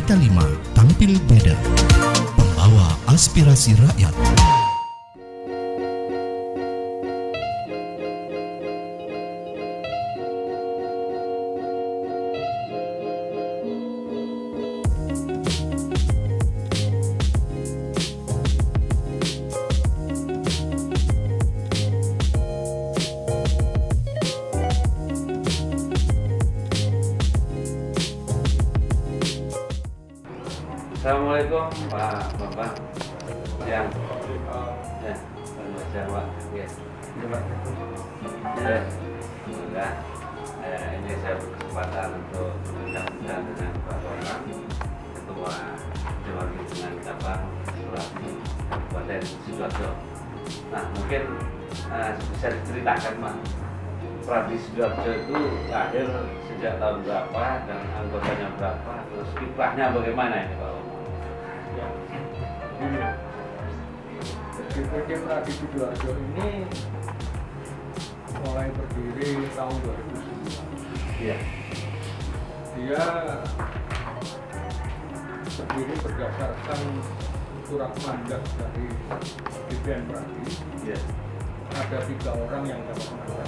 Kita Lima tampil beda, membawa aspirasi rakyat. Assalamualaikum Pak Bambang. Siang. Ya, selamat siang Pak. Ya. Ya. Semoga ini saya berkesempatan untuk berbincang dengan Pak Bambang, Ketua Dewan Pimpinan Cabang Surabaya Kabupaten Sidoarjo. Nah, mungkin bisa diceritakan Pak, Pradi Sidoarjo itu lahir sejak tahun berapa dan anggotanya berapa, terus kiprahnya bagaimana ini Pak? DPD Pradi Sidoarjo ini mulai berdiri tahun 2009. Iya. Dia berdiri berdasarkan surat mandat dari DPN Pradi. Iya. Ada 3 orang yang dapat mandat,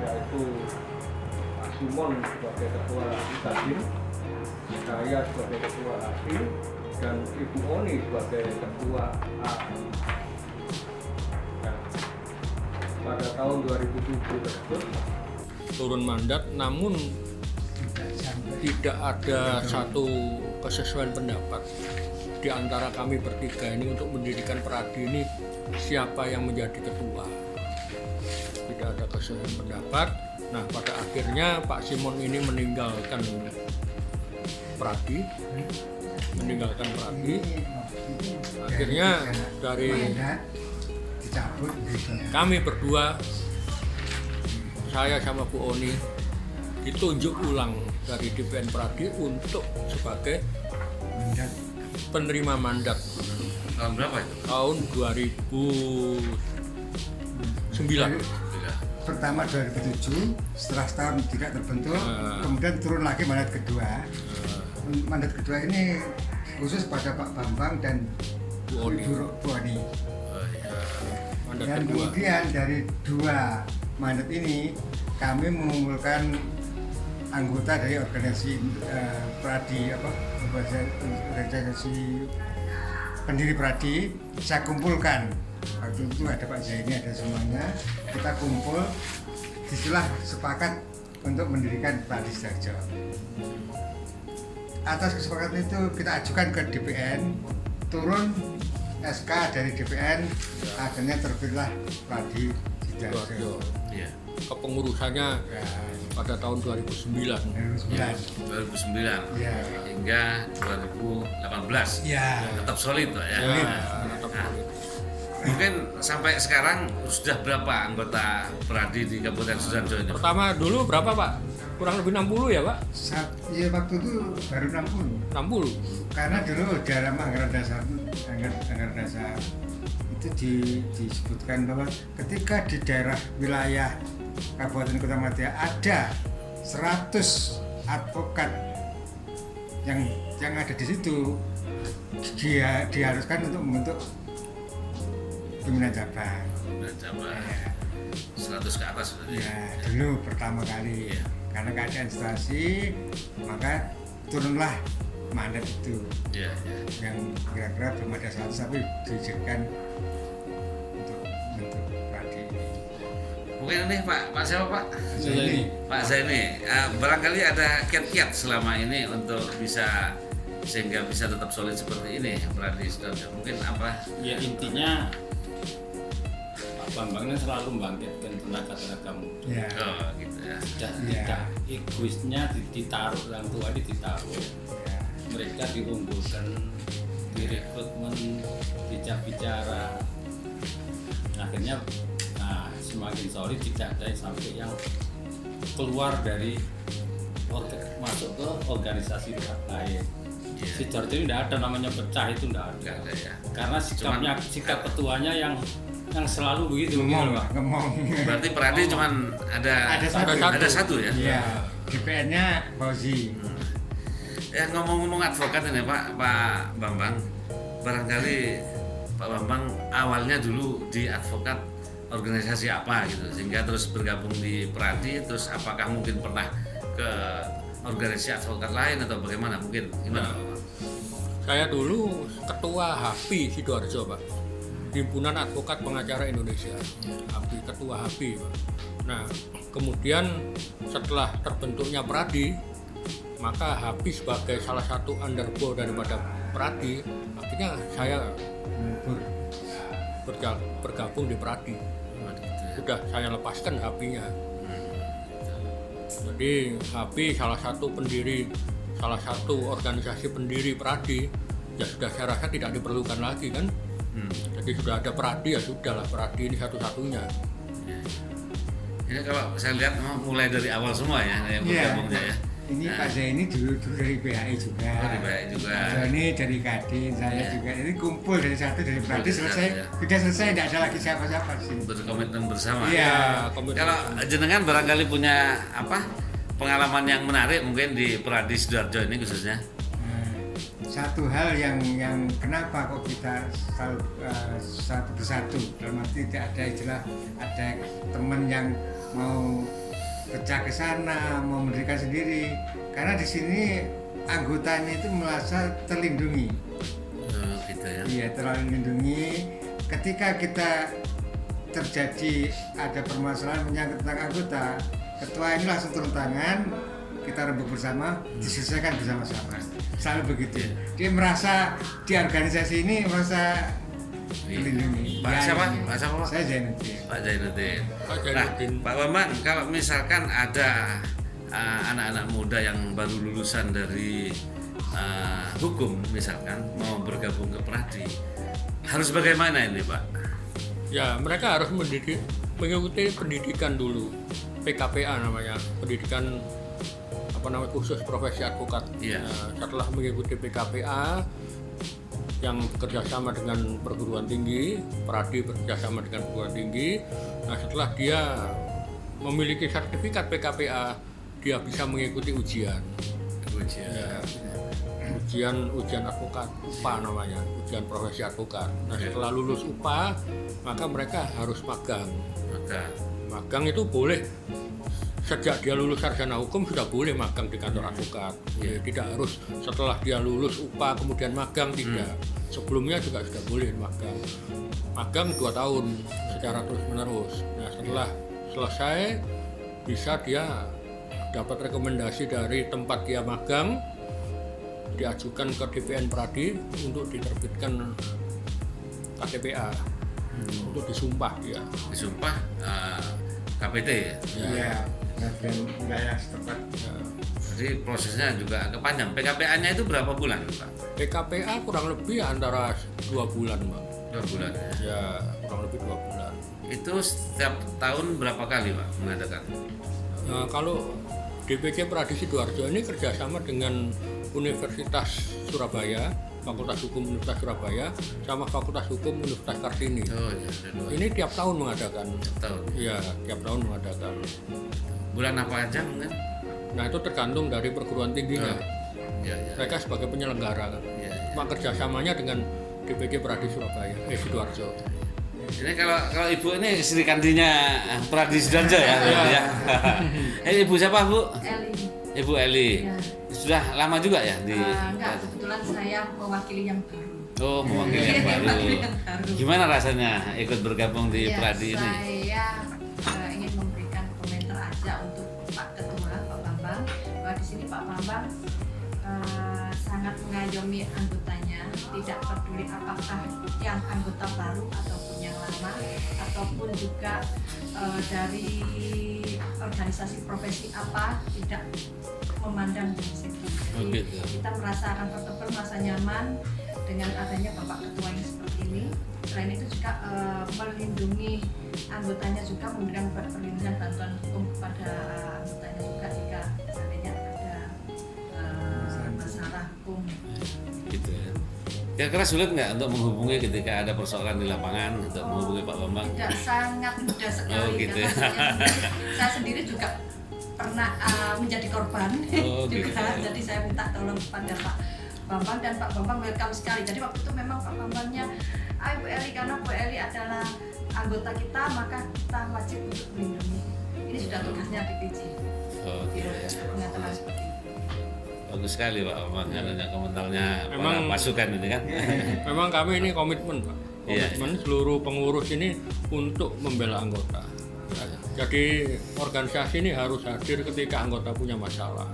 yaitu Pak Simon sebagai ketua Kadin, saya sebagai ketua ASI, dan Ibu Oni sebagai ketua AI. Nah, pada tahun 2007 tersebut turun mandat, namun tidak ada satu kesesuaian pendapat di antara kami bertiga ini untuk mendirikan Pradi ini siapa yang menjadi ketua. Tidak ada kesesuaian pendapat. Nah, pada akhirnya Pak Simon ini meninggalkan Pradi. Akhirnya dari kami berdua, saya sama Bu Oni, ditunjuk ulang dari DPN Pradi untuk sebagai penerima mandat. Tahun berapa itu? Tahun 2009. Pertama 2007, setelah setahun tidak terbentuk, kemudian turun lagi mandat kedua. Mandat kedua ini khusus pada Pak Bambang dan Bu Oni. Bu Oni. Mandat Dan kedua. kemudian dari 2 mandat ini kami mengumpulkan anggota dari organisasi Pradi, organisasi pendiri Pradi. Saya kumpulkan. Waktu itu ada Pak Zaini, ada semuanya. Kita kumpul, disitulah sepakat untuk mendirikan Pradi Sidoarjo. Atas kesepakatan itu kita ajukan ke DPN, turun SK dari DPN, akhirnya terbitlah Pradi Sidoarjo. Iya. Kepengurusannya pada tahun 2009. 2009. 2009 Ya. hingga 2018. Ya. Tetap solid Pak ya. Tetap Nah, solid. mungkin sampai sekarang sudah berapa anggota Pradi di Kabupaten Sidoarjo ini? Pertama dulu berapa Pak? Kurang lebih 60 ya Pak? Ya, waktu itu baru 60. 60. Karena dulu dalam anggaran dasar itu disebutkan bahwa ketika di daerah wilayah Kabupaten Kota Madya ada 100 advokat yang ada di situ, dia diharuskan untuk membentuk pimpinan cabang. Udah coba 100 ke atas berarti. Ya, dulu pertama kali. Karena keadaan situasi, maka turunlah mandat itu. Iya, iya. Yang kira-kira belum ada 100 tapi diizinkan untuk Pradi. Mungkin ini Pak siapa Pak? Zaini. Pak Zaini, barangkali ada kiat-kiat selama ini untuk bisa sehingga bisa tetap solid seperti ini Pradi Sidoarjo. Mungkin apa? Ya intinya Pak Bambang ini selalu membangkitkan tenaga muda. Ya. Oh gitu ya. Tidak egoisnya ditaruh, orang tua ini ditaruh. Ya. Mereka diunggulkan, direkrutmen, bicara. Akhirnya semakin solid, tidak ada sampai yang keluar dari masuk ke organisasi lain. Sidoarjo ini tidak ada namanya pecah, itu tidak ada. Nggak ada ya. Karena sikap ketuanya yang selalu begitu. Ngomong. Berarti Pradi cuman ada Ada satu. satu ya. Iya. DPN-nya Fauzi. Ya ngomong-ngomong advokat ini Pak Bambang, barangkali Pak Bambang awalnya dulu di advokat organisasi apa gitu, sehingga terus bergabung di Pradi, terus apakah mungkin pernah ke organisasi advokat lain atau bagaimana, mungkin gimana Pak? Saya dulu ketua HAPI Sidoarjo, Pak. Himpunan Advokat Pengacara Indonesia. HAPI, ketua HAPI, Pak. Nah, kemudian setelah terbentuknya Pradi, maka HAPI sebagai salah satu underbow daripada Pradi, akhirnya saya bergabung di Pradi. Sudah saya lepaskan HAPI-nya. Jadi HAPI salah satu organisasi pendiri Pradi, ya sudah saya rasa tidak diperlukan lagi kan. Jadi sudah ada Pradi, ya sudahlah, Pradi ini satu-satunya. Ini kalau saya lihat mulai dari awal semua ya yang bergabungnya ya. Ini Pak Zaini dulu dari BHI juga. Oh, di BHI juga. Pak Zaini dari Kadin, saya juga. Ini kumpul dari Pradi selesai. Sudah selesai, tidak ada lagi siapa-siapa di sini. Berkomitmen bersama. Iya. Kalau jenengan barangkali punya pengalaman yang menarik mungkin di Pradi Sidoarjo ini khususnya. Satu hal yang kenapa kok kita selalu satu bersatu, dalam arti tidak ada istilah ada teman yang mau pecah ke sana, mau mendirikan sendiri, karena di sini anggotanya itu merasa terlindungi. Gitu ya. Iya, terlindungi. Ketika kita terjadi ada permasalahan menyangkut tentang anggota, ketua ini langsung turun tangan, kita rembuk bersama, diselesaikan bersama-sama. Selalu begitu. Dia merasa di organisasi ini merasa terlindungi. Pak siapa? Pak Saya Zainuddin. Pak Zainuddin. Pak Nah, Zainuddin. Pak Bambang, kalau misalkan ada anak-anak muda yang baru lulusan dari hukum misalkan mau bergabung ke Pradi, harus bagaimana ini Pak? Ya, mereka harus mengikuti pendidikan dulu, PKPA namanya, pendidikan khusus profesi advokat. Iya. Setelah mengikuti PKPA yang bekerjasama dengan perguruan tinggi, Pradi bekerjasama dengan perguruan tinggi. Nah, setelah dia memiliki sertifikat PKPA, dia bisa mengikuti ujian. Ya, ujian advokat, UPA namanya, ujian profesi advokat. Nah, setelah lulus UPA, maka mereka harus magang. Magang itu boleh. Sejak dia lulus sarjana hukum sudah boleh magang di kantor advokat. Tidak harus setelah dia lulus UPA kemudian magang, tidak. Sebelumnya juga sudah boleh magang. Magang 2 tahun secara terus-menerus. Nah, setelah selesai bisa dia dapat rekomendasi dari tempat dia magang, diajukan ke DPN Pradi untuk diterbitkan KTPA, untuk disumpah dia. Disumpah KPT ya? Iya. Dan wilayah setempat. Jadi prosesnya juga agak panjang. PKPA-nya itu berapa bulan, Pak? PKPA kurang lebih antara 2 bulan, Pak. 2 bulan ya? Ya, kurang lebih 2 bulan. Itu setiap tahun berapa kali, Pak, mengadakan? Kalau DPC Pradi Sidoarjo ini kerjasama dengan Universitas Surabaya, Fakultas Hukum Universitas Surabaya, sama Fakultas Hukum Universitas Kartini. Oh iya, ini tiap tahun mengadakan. Tiap tahun? Iya, tiap tahun mengadakan. Bulan apa aja mungkin? Nah, itu tergantung dari perguruan tingginya. Ya. Mereka sebagai penyelenggara. Cuma kerjasamanya dengan DPC Pradi Surabaya, Sidoarjo. Ini kalau ibu ini Sri Kandinya Pradi Sidoarjo ya? Ya. Ibu siapa, Bu? Eli. Ibu Eli. Ya. Sudah lama juga ya di? Enggak, kebetulan saya mewakili yang baru. Oh, mewakili yang baru. Gimana rasanya ikut bergabung di Pradi ini? Saya ingin memberikan komentar aja untuk Pak Ketua, Pak Bambang, bahwa di sini Pak Bambang sangat mengayomi anggotanya, tidak peduli apakah yang anggota baru ataupun yang lama, ataupun juga dari organisasi profesi apa, tidak memandang dari segi. Jadi kita merasa comfortable, merasa nyaman dengan adanya Bapak Ketua yang seperti ini. Selain itu juga melindungi anggotanya, juga memberikan perlindungan bantuan hukum kepada anggotanya juga jika seandainya ada masalah hukum. Gitu ya. Kira-kira sulit nggak untuk menghubungi ketika ada persoalan di lapangan untuk menghubungi Pak Bambang? Tidak, sangat mudah sekali. Oh, gitu ya. Saya sendiri juga pernah menjadi korban Oh, gitu. juga. Jadi saya minta tolong kepada Pak Bambang, dan Pak Bambang welcome sekali. Jadi waktu itu memang Pak Bambangnya, Bu Eli, karena Bu Eli adalah anggota kita, maka kita wajib untuk melindungi. Ini sudah tugasnya DPJ. Oke ya. Mengatakan seperti itu. Bagus sekali Pak Bambang, karena komentarnya para Memang- pasukan ini kan. Memang kami ini komitmen Pak. Iya. Komitmen seluruh pengurus ini untuk membela anggota. Jadi organisasi ini harus hadir ketika anggota punya masalah.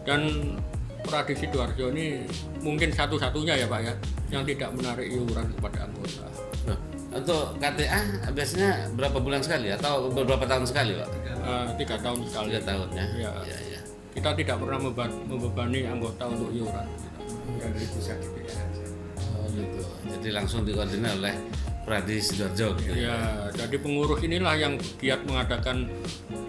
Dan Pradi Sidoarjo ini mungkin satu-satunya ya Pak ya yang tidak menarik iuran kepada anggota. Nah, untuk KTA biasanya berapa bulan sekali atau beberapa tahun sekali Pak? 3 tahun sekali. 3 tahun ya. Ya. Iya, iya. Kita tidak pernah membebani anggota untuk iuran. dari pusat DPR aja. Oh gitu. Jadi langsung dikoordinir oleh Pradi Sidoarjo gitu. Ya, jadi pengurus inilah yang giat mengadakan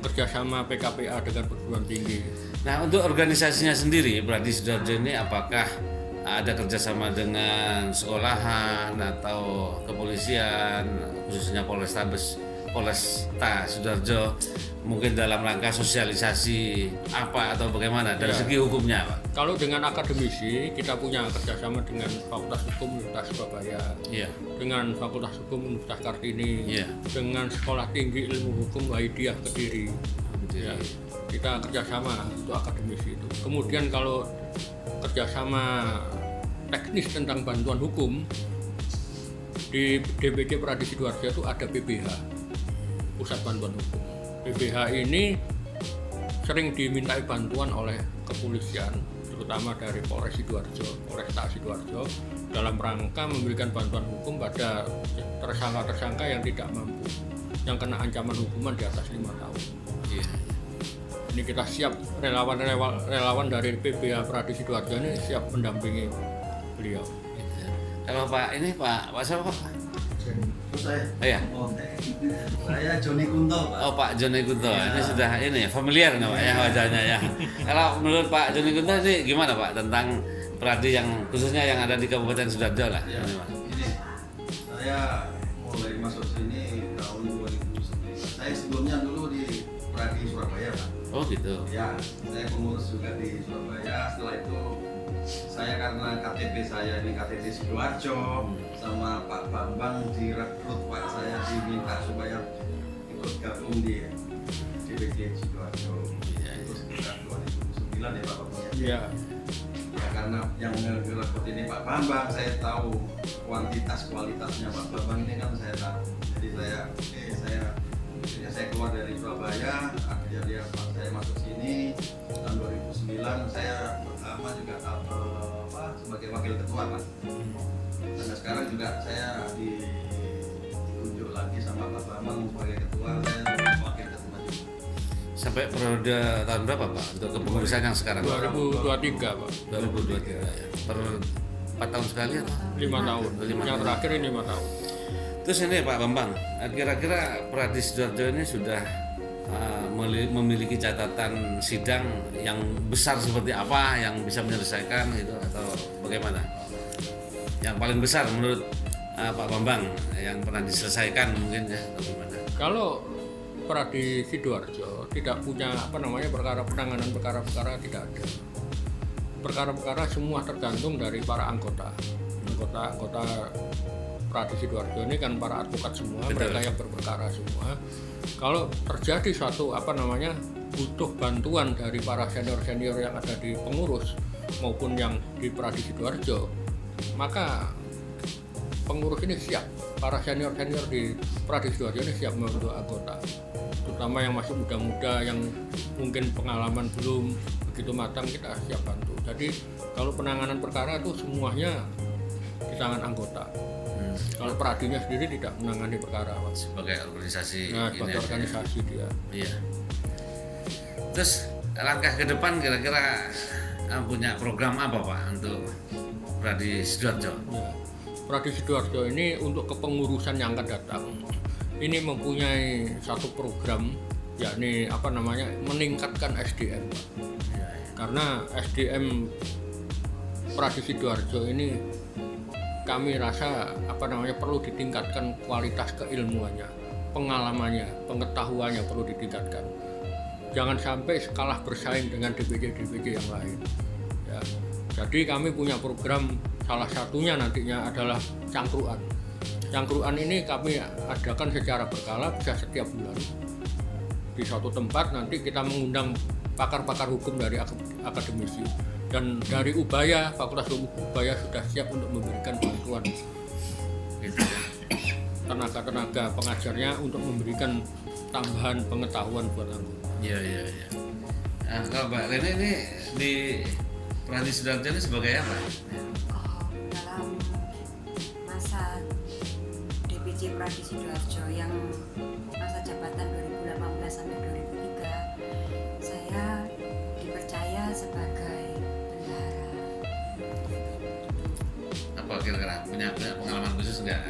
kerjasama PKPA dengan perguruan tinggi. Nah, untuk organisasinya sendiri, Pradi Sidoarjo ini apakah ada kerjasama dengan sekolahan atau kepolisian, khususnya Polresta Sidoarjo, mungkin dalam rangka sosialisasi apa atau bagaimana dari Ya. segi hukumnya, Pak? Kalau dengan akademisi, kita punya kerjasama dengan Fakultas Hukum Universitas Surabaya, Iya. dengan Fakultas Hukum Universitas Kartini, Iya. dengan Sekolah Tinggi Ilmu Hukum Wahidiyah Kediri. Ya, kita kerjasama untuk akademisi itu. Kemudian kalau kerjasama teknis tentang bantuan hukum, di DPC Pradi Sidoarjo itu ada PBH, Pusat Bantuan Hukum. PBH ini sering dimintai bantuan oleh kepolisian, terutama dari Polres Sidoarjo, Polresta Sidoarjo, dalam rangka memberikan bantuan hukum pada tersangka-tersangka yang tidak mampu, yang kena ancaman hukuman di atas 5 tahun. Iya. Ini kita siap, relawan dari PBH Pradi Sidoarjo ini siap mendampingi beliau. Kalau Pak ini Pak siapa Pak? Saya. Iya. Oh, saya Joni Kunto, Pak. Oh Pak Joni Kunto, ini sudah ini ya, familiar namanya wajahnya ya. Kalau menurut Pak Joni Kunto ini gimana Pak tentang Pradi yang khususnya yang ada di Kabupaten Sidoarjo lah? Ya, Ini, Pak. ini saya mulai masuk sini tahun 2009. Saya sebelumnya dulu di Pradi Surabaya, Pak. Oh gitu. Ya, saya pengurus juga di Surabaya. Setelah itu saya karena KTP saya di KTP Sidoarjo sama Pak Bambang direkrut Pak, saya diminta supaya ikut gabung di DPC Sidoarjo. Itu sekitar 2009 ya Pak Bambang ya. Ya, Ya karena yang ngerekrut ini Pak Bambang, saya tahu kualitasnya Pak Bambang ini kan saya tahu. Jadi saya keluar dari Surabaya, akhirnya saya masuk sini tahun 2009. Saya pertama juga sebagai wakil ketua Pak. Dan sekarang juga saya ditunjuk lagi sama Pak Bambang sebagai ketua, saya wakil ketua juga. Sampai periode tahun berapa Pak untuk kepengurusan yang sekarang? 2023 Pak, 2023 ya. Per 4 tahun sekali atau? 5 tahun. Lima Yang tahun. terakhir ini 5 tahun. Terus ini Pak Bambang, kira-kira Pradi Sidoarjo ini sudah memiliki catatan sidang yang besar seperti apa yang bisa menyelesaikan itu atau bagaimana? Yang paling besar menurut Pak Bambang yang pernah diselesaikan mungkin ya atau gimana? Kalau Pradi Sidoarjo tidak punya perkara penanganan perkara-perkara, tidak ada. Perkara-perkara semua tergantung dari para anggota Pradi Sidoarjo ini kan para advokat semua. Betul. Mereka yang berperkara semua. Kalau terjadi suatu butuh bantuan dari para senior-senior yang ada di pengurus maupun yang di Pradi Sidoarjo, maka pengurus ini siap, para senior-senior di Pradi Sidoarjo ini siap membantu anggota, terutama yang masih muda-muda yang mungkin pengalaman belum begitu matang, kita siap bantu. Jadi kalau penanganan perkara itu semuanya di tangan anggota. Kalau Pradinya sendiri tidak menangani perkara, Pak. Sebagai organisasi Nah, ini sebagai aja. organisasi dia. Iya. Terus langkah ke depan kira-kira punya program apa Pak untuk Pradi Sidoarjo? Ya. Pradi Sidoarjo ini untuk kepengurusan yang akan datang ini mempunyai satu program, yakni meningkatkan SDM, Pak. Karena SDM Pradi Sidoarjo ini kami rasa perlu ditingkatkan kualitas keilmuannya, pengalamannya, pengetahuannya perlu ditingkatkan. jangan sampai kalah bersaing dengan DPC yang lain. Ya. Jadi kami punya program, salah satunya nantinya adalah cangkruan. Cangkruan ini kami adakan secara berkala, bisa setiap bulan. Di suatu tempat nanti kita mengundang pakar-pakar hukum dari akademisi, dan dari Ubaya, Fakultas Hukum Ubaya sudah siap untuk memberikan bantuan gitu. Tenaga-tenaga pengajarnya untuk memberikan tambahan pengetahuan buat anggota. Iya. Nah, kalau Mbak Rene ini di Pradi Sidoarjo ini sebagai apa? Dalam masa DPC Pradi Sidoarjo yang masa jabatan 2018 sampai 2003, saya dipercaya sebagai bendahara. Apa kira-kira punya pengalaman khusus nggak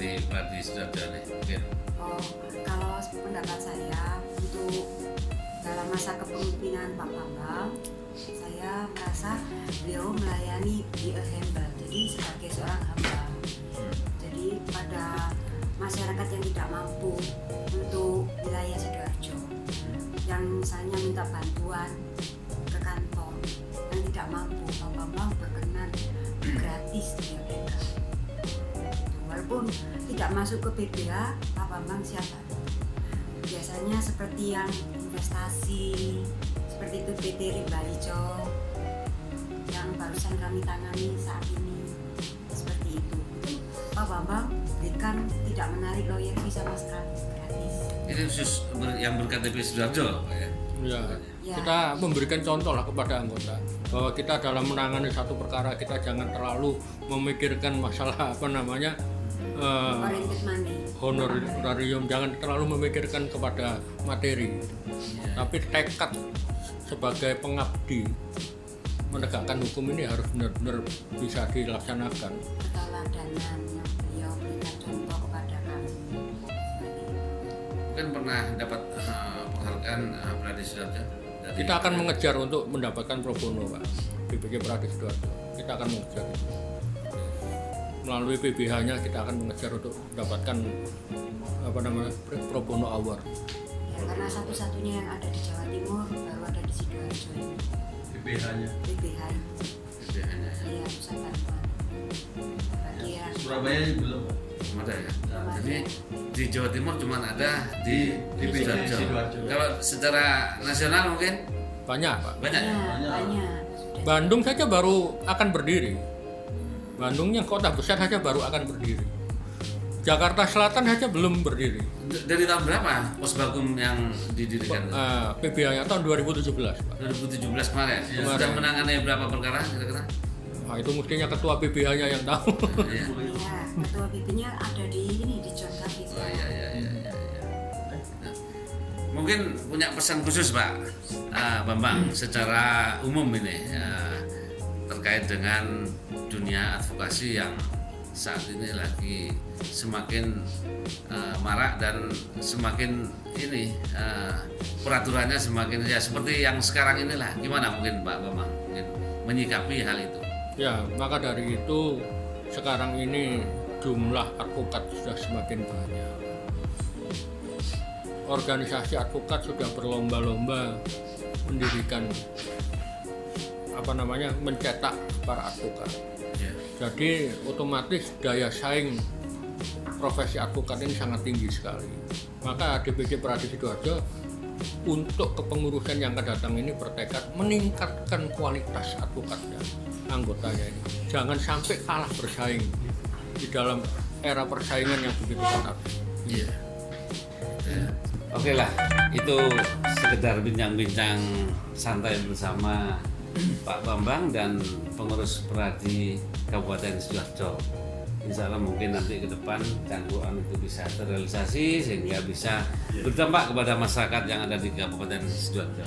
di Pradi Sidoarjo ini? Mungkin. Kalau pendapat saya, untuk dalam masa kepemimpinan Pak Bambang, saya merasa beliau melayani di humble, jadi sebagai seorang hamba. Jadi pada masyarakat yang tidak mampu untuk wilayah Sidoarjo, yang misalnya minta bantuan ke kantor, yang tidak mampu, Pak Bambang berkenan gratis di mereka. Walaupun tidak masuk ke BPH, Pak Bambang siapa? Biasanya seperti yang investasi, seperti itu PT Rimba Hijau yang barusan kami tangani saat ini, seperti itu. Pak Bambang berikan tidak menarik lawyer fee sama sekali, gratis. Ini khusus yang berKTP Sidoarjo, Pak ya? Ya, Ya. kita memberikan contoh lah kepada anggota bahwa kita dalam menangani satu perkara kita jangan terlalu memikirkan masalah Oriented money. honorarium, jangan terlalu memikirkan kepada materi, tapi tekad sebagai pengabdi menegakkan hukum ini harus benar-benar bisa dilaksanakan. Keteladanan yang beliau berikan contoh kepada kami. Mungkin pernah dapat penghargaan Pradi Sidoarjo? Kita akan mengejar untuk mendapatkan pro bono, Pak, DPC Pradi Sidoarjo. Kita akan mengejar itu. Melalui PBH-nya kita akan mengejar untuk mendapatkan pro bono award. Ya, karena satu-satunya yang ada di Jawa Timur baru ada di Sidoarjo ini. BPH-nya. BPH. BPH-nya. Iya, pusat bantuan. Bagi yang Surabaya belum. Belum ada ya. Jadi di Jawa Timur cuma ada di Sidoarjo. Sidoarjo. Kalau secara nasional mungkin Banyak, Pak. banyak ya? banyak. Sudah. Bandung saja baru akan berdiri. Bandung yang kota besar saja baru akan berdiri. Jakarta Selatan saja belum berdiri. Dari tahun berapa Posbagum yang didirikan? PBH-nya tahun 2017, Pak. 2017 kemarin. Kemarin. Sudah menangani berapa perkara kira-kira? Nah, itu mestinya ketua PBH-nya yang tahu. Iya. Ya, ketua BP-nya ada di ini di John Cafe. Oh iya. Mungkin punya pesan khusus Pak Bambang secara umum ini terkait dengan dunia advokasi yang saat ini lagi semakin marak dan semakin ini peraturannya semakin ya seperti yang sekarang inilah. Gimana mungkin Pak Bambang mungkin menyikapi hal itu? Ya, maka dari itu sekarang ini jumlah advokat sudah semakin banyak. Organisasi advokat sudah berlomba-lomba mendirikan mencetak para advokat. Ya. Jadi otomatis daya saing profesi advokat ini sangat tinggi sekali. Maka DPC Pradi Sidoarjo untuk kepengurusan yang akan datang ini bertekad meningkatkan kualitas advokatnya, anggotanya ini. Jangan sampai kalah bersaing di dalam era persaingan yang begitu ketat. Iya. Oke lah, itu sekedar bincang-bincang santai bersama Pak Bambang dan pengurus Pradi Kabupaten Sidoarjo. Insya Allah mungkin nanti ke depan cangkruan itu bisa terrealisasi sehingga bisa berdampak kepada masyarakat yang ada di Kabupaten Sidoarjo.